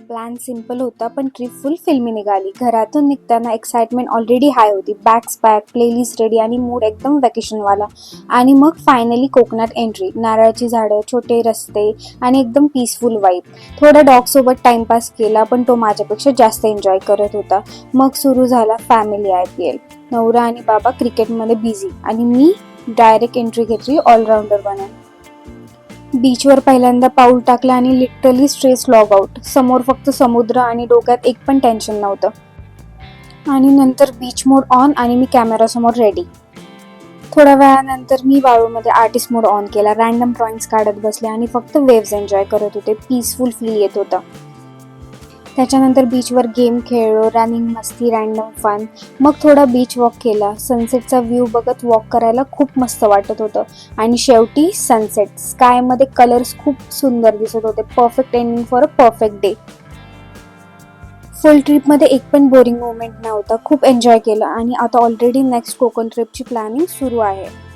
Plan simple होता पण trip फुल फिल्मी निघाली. घरातून निघताना एक्साइटमेंट ऑलरेडी हाय होती. बॅग्स पॅक, प्लेलिस्ट रेडी आणि मूड एकदम वॅकेशनवाला. आणि मग फायनली कोकणात एंट्री. नारळाची झाडं, छोटे रस्ते आणि एकदम पीसफुल वाईब. थोडा डॉगसोबत टाइमपास केला पण तो माझ्यापेक्षा जास्त एन्जॉय करत होता. मग सुरू झाला फॅमिली IPL. नवरा आणि बाबा क्रिकेटमध्ये बिझी आणि मी डायरेक्ट एंट्री घेतली ऑलराऊंडर बनून. बीचवर पहिल्यांदा पाऊल टाकलं आणि लिटरली स्ट्रेस लॉग आउट. समोर फक्त समुद्र आणि डोक्यात एक पण टेन्शन नव्हतं. आणि नंतर बीच मोड ऑन आणि मी कॅमेरासमोर रेडी. थोड्या वेळानंतर मी वाळूमध्ये आर्टिस्ट मोड ऑन केला. रॅन्डम ड्रॉइंग्स काढत बसले आणि फक्त वेव्स एन्जॉय करत होते. पीसफुल फील येत होता. त्याच्यानंतर बीचवर गेम खेळलो, रनिंग, मस्ती, रॅन्डम फन. मग थोडा बीच वॉक केला. सनसेटचा व्ह्यू बघत वॉक करायला खूप मस्त वाटत होतं. आणि शेवटी सनसेट. स्कायमध्ये कलर्स खूप सुंदर दिसत होते. Perfect ending for a perfect day. फुल ट्रिपमध्ये एक पण बोरिंग मोमेंट नव्हता. खूप एन्जॉय केलं आणि आता ऑलरेडी नेक्स्ट कोकण ट्रिपची प्लॅनिंग सुरू आहे.